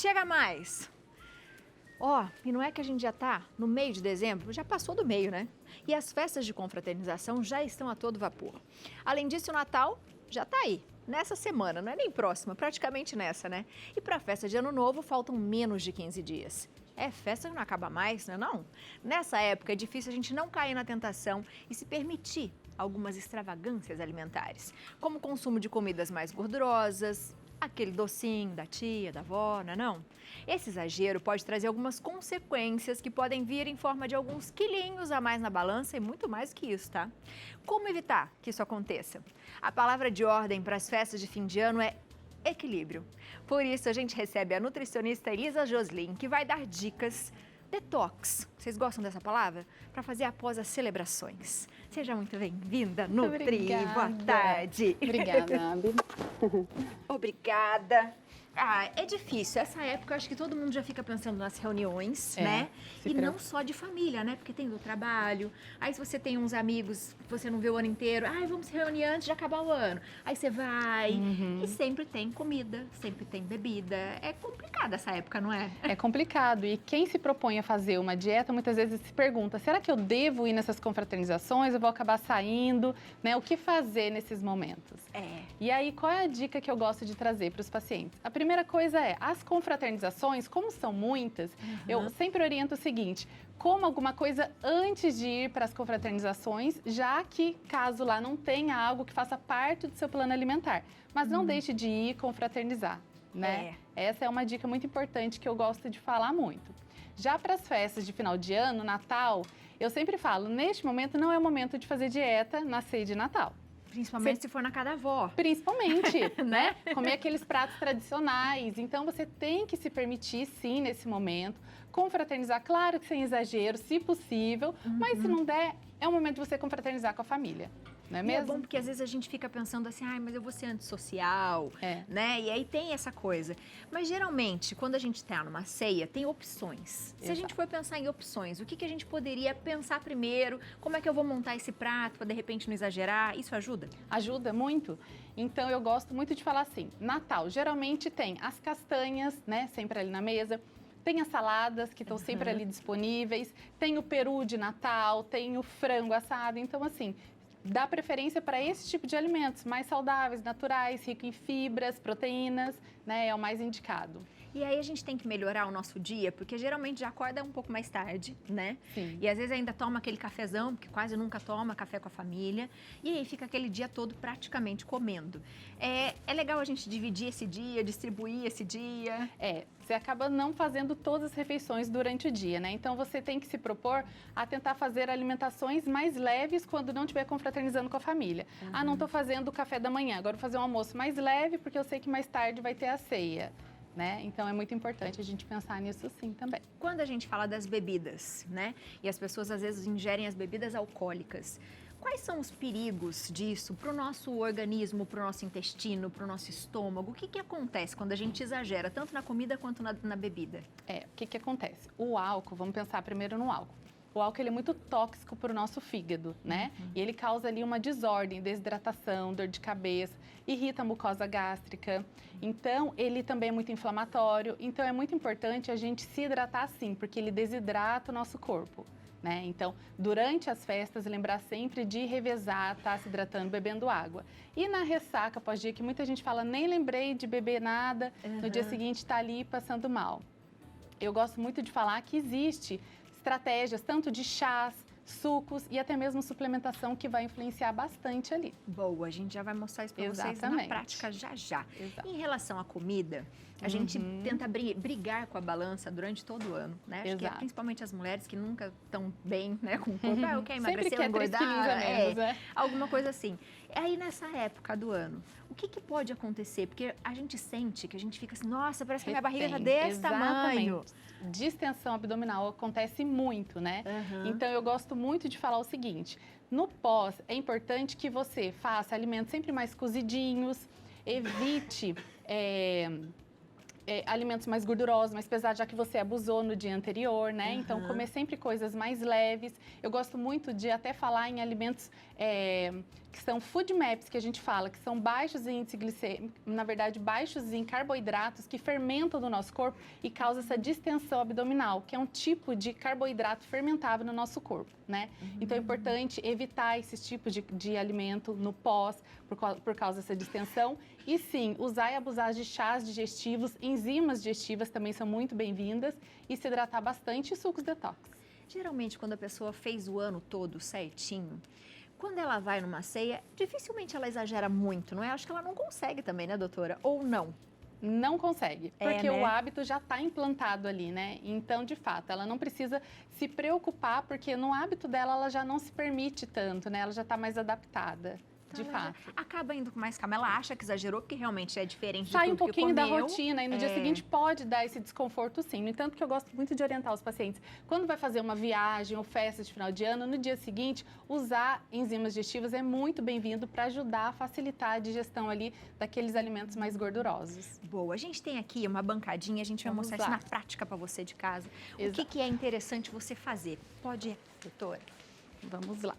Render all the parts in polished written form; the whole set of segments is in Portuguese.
chega mais. Ó, e não é que a gente já tá no meio de dezembro? Já passou do meio, né? E as festas de confraternização já estão a todo vapor. Além disso, o Natal já tá aí. Nessa semana, não é nem próxima, praticamente nessa, né? E para a festa de Ano Novo faltam menos de 15 dias. É festa que não acaba mais, não é não? Nessa época é difícil a gente não cair na tentação e se permitir algumas extravagâncias alimentares, como o consumo de comidas mais gordurosas, aquele docinho da tia, da avó, não é não? Esse exagero pode trazer algumas consequências que podem vir em forma de alguns quilinhos a mais na balança e muito mais que isso, tá? Como evitar que isso aconteça? A palavra de ordem para as festas de fim de ano é equilíbrio. Por isso, a gente recebe a nutricionista Elisa Joslin, que vai dar dicas detox. Vocês gostam dessa palavra? Para fazer após as celebrações. Seja muito bem-vinda, Nutri. Obrigada. Boa tarde. Obrigada, Abi. Obrigada. Ah, é difícil. Essa época, eu acho que todo mundo já fica pensando nas reuniões, né? E não só de família, né? Porque tem do trabalho. Aí, se você tem uns amigos que você não vê o ano inteiro, ai, vamos se reunir antes de acabar o ano. Aí você vai e sempre tem comida, sempre tem bebida. É complicada essa época, não é? É complicado. E quem se propõe a fazer uma dieta, muitas vezes se pergunta, será que eu devo ir nessas confraternizações? Eu vou acabar saindo, né? O que fazer nesses momentos? E aí, qual é a dica que eu gosto de trazer para os pacientes? A primeira coisa é, as confraternizações, como são muitas, eu sempre oriento o seguinte, coma alguma coisa antes de ir para as confraternizações, já que caso lá não tenha algo que faça parte do seu plano alimentar. Mas não deixe de ir confraternizar, né? Essa é uma dica muito importante que eu gosto de falar muito. Já para as festas de final de ano, Natal, eu sempre falo, neste momento não é o momento de fazer dieta na ceia de Natal. Principalmente se for na casa da avó. Principalmente, né? Comer aqueles pratos tradicionais. Então, você tem que se permitir, sim, nesse momento, confraternizar, claro que sem exagero, se possível, mas se não der, é o momento de você confraternizar com a família. Não é mesmo? É bom porque às vezes a gente fica pensando assim, ai, mas eu vou ser antissocial, né? E aí tem essa coisa. Mas geralmente, quando a gente tá numa ceia, tem opções. Se a gente for pensar em opções, o que que a gente poderia pensar primeiro? Como é que eu vou montar esse prato para de repente não exagerar? Isso ajuda? Ajuda muito. Então, eu gosto muito de falar assim, Natal, geralmente tem as castanhas, né? Sempre ali na mesa. Tem as saladas que estão sempre ali disponíveis. Tem o peru de Natal, tem o frango assado. Então, assim, dá preferência para esse tipo de alimentos mais saudáveis, naturais, rico em fibras, proteínas, né? É o mais indicado. E aí a gente tem que melhorar o nosso dia, porque geralmente já acorda um pouco mais tarde, né? Sim. E às vezes ainda toma aquele cafezão, porque quase nunca toma café com a família. E aí fica aquele dia todo praticamente comendo. É legal a gente dividir esse dia, distribuir esse dia. Você acaba não fazendo todas as refeições durante o dia, né? Então, você tem que se propor a tentar fazer alimentações mais leves quando não estiver confraternizando com a família. Ah, não estou fazendo o café da manhã, agora vou fazer um almoço mais leve, porque eu sei que mais tarde vai ter a ceia. Né? Então, é muito importante a gente pensar nisso sim também. Quando a gente fala das bebidas, né? E as pessoas às vezes ingerem as bebidas alcoólicas, quais são os perigos disso para o nosso organismo, para o nosso intestino, para o nosso estômago? O que acontece quando a gente exagera, tanto na comida quanto na bebida? O que acontece? O álcool, vamos pensar primeiro no álcool. O álcool ele é muito tóxico para o nosso fígado, né? E ele causa ali uma desordem, desidratação, dor de cabeça, irrita a mucosa gástrica. Então, ele também é muito inflamatório. Então, é muito importante a gente se hidratar sim, porque ele desidrata o nosso corpo, né? Então, durante as festas, lembrar sempre de revezar, tá se hidratando, bebendo água. E na ressaca, pós-dia, que muita gente fala, nem lembrei de beber nada, no dia seguinte tá ali passando mal. Eu gosto muito de falar que existe estratégias tanto de chás, sucos e até mesmo suplementação que vai influenciar bastante ali. Boa, a gente já vai mostrar isso para vocês na prática já. Exato. Em relação à comida, a gente tenta brigar com a balança durante todo o ano, né? Acho que é principalmente as mulheres que nunca estão bem, né, com o corpo. Eu quero emagrecer, eu engordar, alguma coisa assim. Aí nessa época do ano, o que pode acontecer? Porque a gente sente que a gente fica assim, nossa, parece que minha barriga tá desse tamanho. Distensão abdominal acontece muito, né? Então, eu gosto muito de falar o seguinte, no pós, é importante que você faça alimentos sempre mais cozidinhos, evite alimentos mais gordurosos, mais pesados, já que você abusou no dia anterior, né? Então, comer sempre coisas mais leves. Eu gosto muito de até falar em alimentos que são food maps, que a gente fala, que são baixos em índice glicêmico, na verdade, baixos em carboidratos que fermentam no nosso corpo e causa essa distensão abdominal, que é um tipo de carboidrato fermentável no nosso corpo, né? Então, é importante evitar esses tipos de alimento no pós, por causa dessa distensão. E sim, usar e abusar de chás digestivos, enzimas digestivas também são muito bem-vindas e se hidratar bastante e sucos detox. Geralmente, quando a pessoa fez o ano todo certinho, quando ela vai numa ceia, dificilmente ela exagera muito, não é? Acho que ela não consegue também, né, doutora? Ou não? Não consegue, porque né? o hábito já está implantado ali, né? Então, de fato, ela não precisa se preocupar, porque no hábito dela, ela já não se permite tanto, né? Ela já está mais adaptada. De fato. Acaba indo com mais calma. Ela acha que exagerou, porque realmente é diferente de Sai tudo um pouquinho que da comeu. rotina e no dia seguinte pode dar esse desconforto, sim. No entanto, que eu gosto muito de orientar os pacientes. Quando vai fazer uma viagem ou festa de final de ano, no dia seguinte, usar enzimas digestivas é muito bem-vindo para ajudar a facilitar a digestão ali daqueles alimentos mais gordurosos. Boa. A gente tem aqui uma bancadinha, a gente vai mostrar isso na prática para você de casa. Exato. O que é interessante você fazer? Pode ir, doutora? Vamos lá.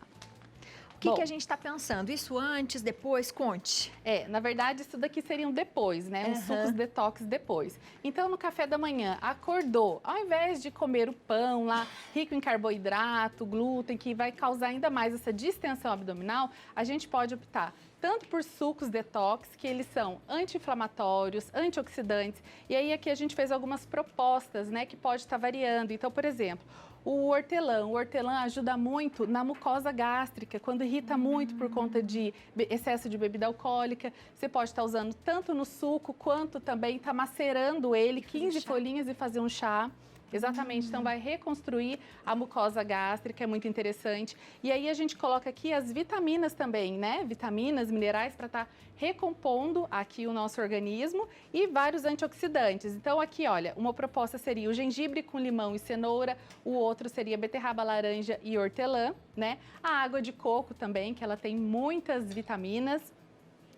O que a gente está pensando? Isso antes, depois? Conte. Na verdade, isso daqui seria um depois, né? Uns sucos detox depois. Então, no café da manhã, acordou, ao invés de comer o pão lá, rico em carboidrato, glúten, que vai causar ainda mais essa distensão abdominal, a gente pode optar tanto por sucos detox, que eles são anti-inflamatórios, antioxidantes, e aí aqui a gente fez algumas propostas, né, que pode estar variando. Então, por exemplo, o hortelã ajuda muito na mucosa gástrica, quando irrita muito por conta de excesso de bebida alcoólica. Você pode estar usando tanto no suco, quanto também estar macerando ele, 15 folhinhas e fazer um chá. Exatamente, então vai reconstruir a mucosa gástrica, é muito interessante. E aí a gente coloca aqui as vitaminas também, né? Vitaminas, minerais, para estar recompondo aqui o nosso organismo e vários antioxidantes. Então aqui, olha, uma proposta seria o gengibre com limão e cenoura, o outro seria beterraba, laranja e hortelã, né? A água de coco também, que ela tem muitas vitaminas.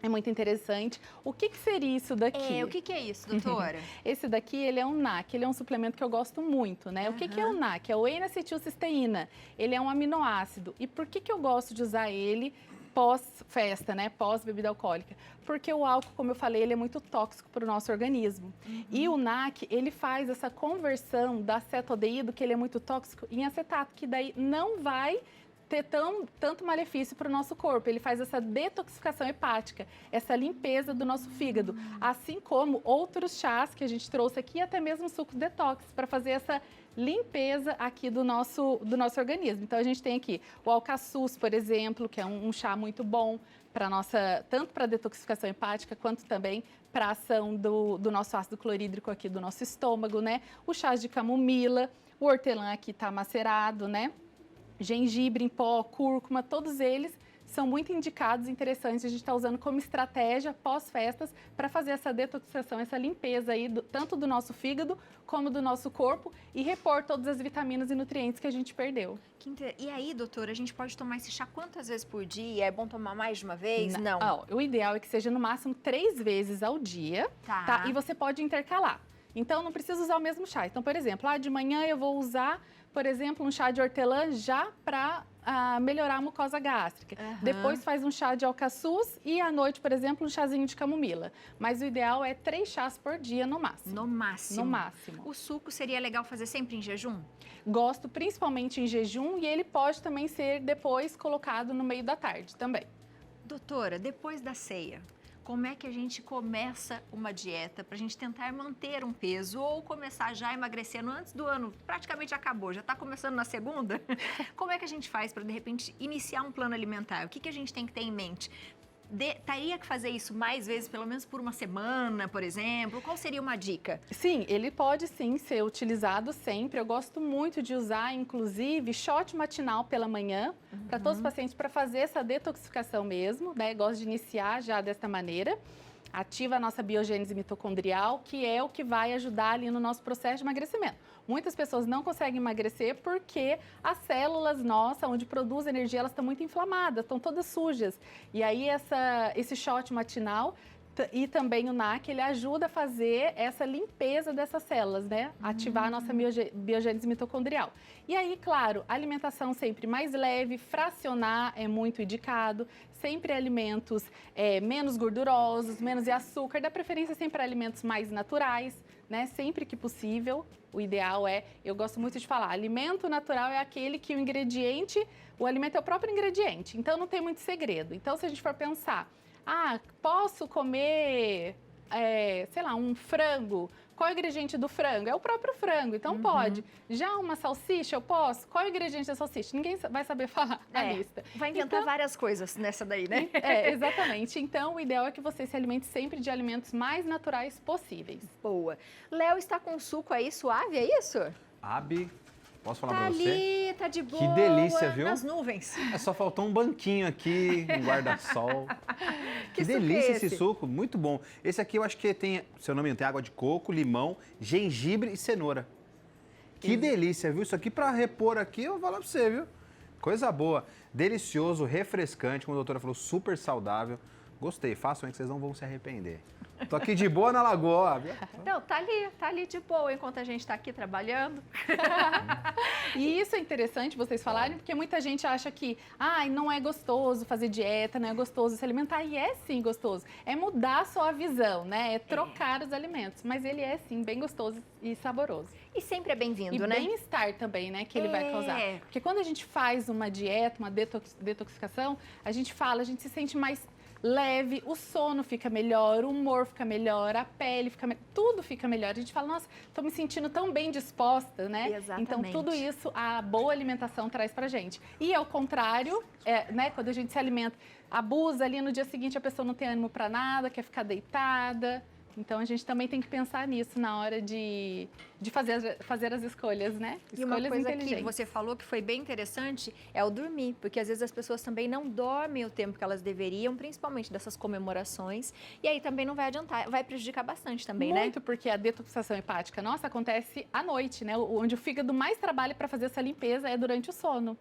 É muito interessante. O que seria isso daqui? O que é isso, doutora? Esse daqui, ele é um NAC, ele é um suplemento que eu gosto muito, né? O que é o NAC? É o N-acetilcisteína. Ele é um aminoácido. E por que eu gosto de usar ele pós-festa, né? Pós-bebida alcoólica? Porque o álcool, como eu falei, ele é muito tóxico para o nosso organismo. E o NAC, ele faz essa conversão da acetaldeído, que ele é muito tóxico, em acetato, que daí não vai ter tanto malefício para o nosso corpo. Ele faz essa detoxificação hepática, essa limpeza do nosso fígado, assim como outros chás que a gente trouxe aqui, até mesmo sucos detox, para fazer essa limpeza aqui do nosso organismo. Então, a gente tem aqui o alcaçuz, por exemplo, que é um chá muito bom para tanto para detoxificação hepática, quanto também para a ação do nosso ácido clorídrico aqui do nosso estômago, né? O chá de camomila, o hortelã aqui está macerado, né? Gengibre em pó, cúrcuma, todos eles são muito indicados, interessantes, a gente está usando como estratégia pós-festas para fazer essa detoxificação, essa limpeza aí, tanto do nosso fígado como do nosso corpo e repor todas as vitaminas e nutrientes que a gente perdeu. E aí, doutora, a gente pode tomar esse chá quantas vezes por dia? É bom tomar mais de uma vez? Não. O ideal é que seja no máximo 3 vezes ao dia, tá? E você pode intercalar. Então, não precisa usar o mesmo chá. Então, por exemplo, de manhã eu vou usar, por exemplo, um chá de hortelã já para melhorar a mucosa gástrica. Depois faz um chá de alcaçuz e à noite, por exemplo, um chazinho de camomila. Mas o ideal é 3 chás por dia no máximo. No máximo? No máximo. O suco seria legal fazer sempre em jejum? Gosto principalmente em jejum e ele pode também ser depois colocado no meio da tarde também. Doutora, depois da ceia, como é que a gente começa uma dieta para a gente tentar manter um peso ou começar já emagrecendo antes do ano? Praticamente acabou, já está começando na segunda? Como é que a gente faz para, de repente, iniciar um plano alimentar? O que a gente tem que ter em mente? Teria que fazer isso mais vezes, pelo menos por uma semana, por exemplo? Qual seria uma dica? Sim, ele pode sim ser utilizado sempre. Eu gosto muito de usar, inclusive, shot matinal pela manhã, para todos os pacientes, para fazer essa detoxificação mesmo, né? Gosto de iniciar já desta maneira. Ativa a nossa biogênese mitocondrial, que é o que vai ajudar ali no nosso processo de emagrecimento. Muitas pessoas não conseguem emagrecer porque as células nossas, onde produz energia, elas estão muito inflamadas, estão todas sujas. E aí esse shot matinal E também o NAC, ele ajuda a fazer essa limpeza dessas células, né? Ativar a nossa biogênese mitocondrial. E aí, claro, alimentação sempre mais leve, fracionar é muito indicado, sempre alimentos menos gordurosos, menos de açúcar, dá preferência sempre para alimentos mais naturais, né? Sempre que possível, o ideal eu gosto muito de falar, alimento natural é aquele que o alimento é o próprio ingrediente, então não tem muito segredo. Então, se a gente for pensar, posso comer, sei lá, um frango. Qual é o ingrediente do frango? É o próprio frango, então pode. Já uma salsicha, eu posso? Qual é o ingrediente da salsicha? Ninguém vai saber falar na lista. Vai inventar várias coisas nessa daí, né? Exatamente. Então, o ideal é que você se alimente sempre de alimentos mais naturais possíveis. Boa. Léo está com suco aí suave, é isso? Abi, posso falar Tá pra você? ali, tá de boa. Que delícia, viu? Nas nuvens. Só faltou um banquinho aqui, um guarda-sol. Que suco delícia é esse? esse suco, muito bom. Esse aqui eu acho que tem, se eu não me engano, tem água de coco, limão, gengibre e cenoura. Que delícia, viu? Isso aqui pra repor aqui, eu vou falar pra você, viu? Coisa boa. Delicioso, refrescante, como a doutora falou, super saudável. Gostei, façam aí que vocês não vão se arrepender. Tô aqui de boa na lagoa. Não, tá ali de boa enquanto a gente tá aqui trabalhando. E isso é interessante vocês falarem, porque muita gente acha que não é gostoso fazer dieta, não é gostoso se alimentar. E é sim gostoso. É mudar só a visão, né? É trocar os alimentos. Mas ele é sim bem gostoso e saboroso. E sempre é bem-vindo, E né? bem-estar também, né? Que ele vai causar. Porque quando a gente faz uma dieta, uma detoxificação, a gente se sente mais leve, o sono fica melhor, o humor fica melhor, a pele fica melhor, tudo fica melhor. A gente fala, nossa, tô me sentindo tão bem disposta, né? Exatamente. Então, tudo isso a boa alimentação traz pra gente. E ao contrário, né, quando a gente se alimenta, abusa ali, no dia seguinte a pessoa não tem ânimo pra nada, quer ficar deitada. Então, a gente também tem que pensar nisso na hora de fazer as escolhas, né? E uma Escolhas coisa que inteligentes. você falou que foi bem interessante é o dormir, porque às vezes as pessoas também não dormem o tempo que elas deveriam, principalmente dessas comemorações, e aí também não vai adiantar, vai prejudicar bastante também, né? Muito, porque a detoxificação hepática nossa acontece à noite, né? Onde o fígado mais trabalha para fazer essa limpeza é durante o sono.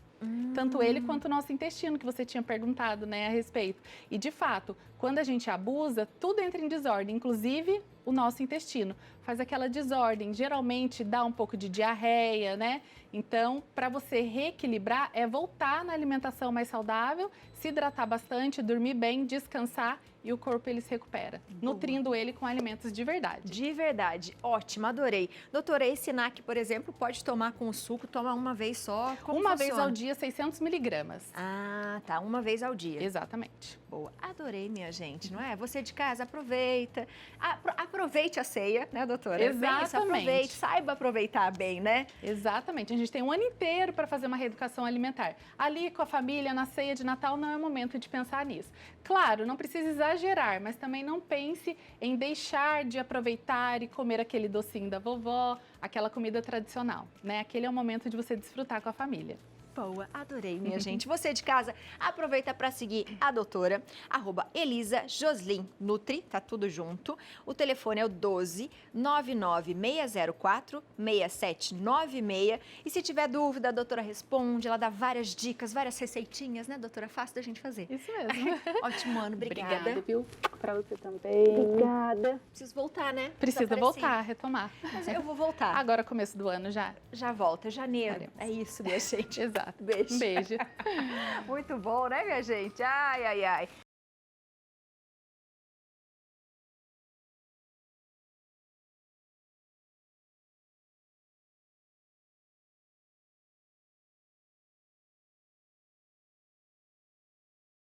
Tanto ele quanto o nosso intestino, que você tinha perguntado, né, a respeito. E, de fato, quando a gente abusa, tudo entra em desordem, inclusive o nosso intestino. Faz aquela desordem, geralmente dá um pouco de diarreia, né? Então, para você reequilibrar, é voltar na alimentação mais saudável, se hidratar bastante, dormir bem, descansar e o corpo ele se recupera, nutrindo ele com alimentos de verdade. De verdade, ótimo, adorei. Doutora, esse NAC, por exemplo, pode tomar com o suco, toma uma vez só? Como uma funciona? vez ao dia, 600 miligramas. Ah, tá, uma vez ao dia. Exatamente. Boa, adorei, minha gente, não é? Você de casa, aproveita. Aproveite a ceia, né, doutora? Exatamente. Bem isso, aproveite, saiba aproveitar bem, né? Exatamente. A gente tem um ano inteiro para fazer uma reeducação alimentar. Ali com a família, na ceia de Natal, não é o momento de pensar nisso. Claro, não precisa exagerar, mas também não pense em deixar de aproveitar e comer aquele docinho da vovó, aquela comida tradicional, né? Aquele é o momento de você desfrutar com a família. Boa, adorei, minha gente. Você de casa, aproveita para seguir a doutora, @ElisaJoslin Nutri, tá tudo junto. O telefone é o 12 99604 6796. E se tiver dúvida, a doutora responde, ela dá várias dicas, várias receitinhas, né, doutora? Fácil da gente fazer. Isso mesmo. Ótimo ano, obrigada. Obrigada, viu? Pra você também. Obrigada. Preciso voltar, né? Precisa voltar, retomar. Mas eu vou voltar. Agora, começo do ano já. Já volta, janeiro. Faremos. É isso, minha gente. Exato. Beijo. Um beijo. Muito bom, né, minha gente? Ai, ai, ai.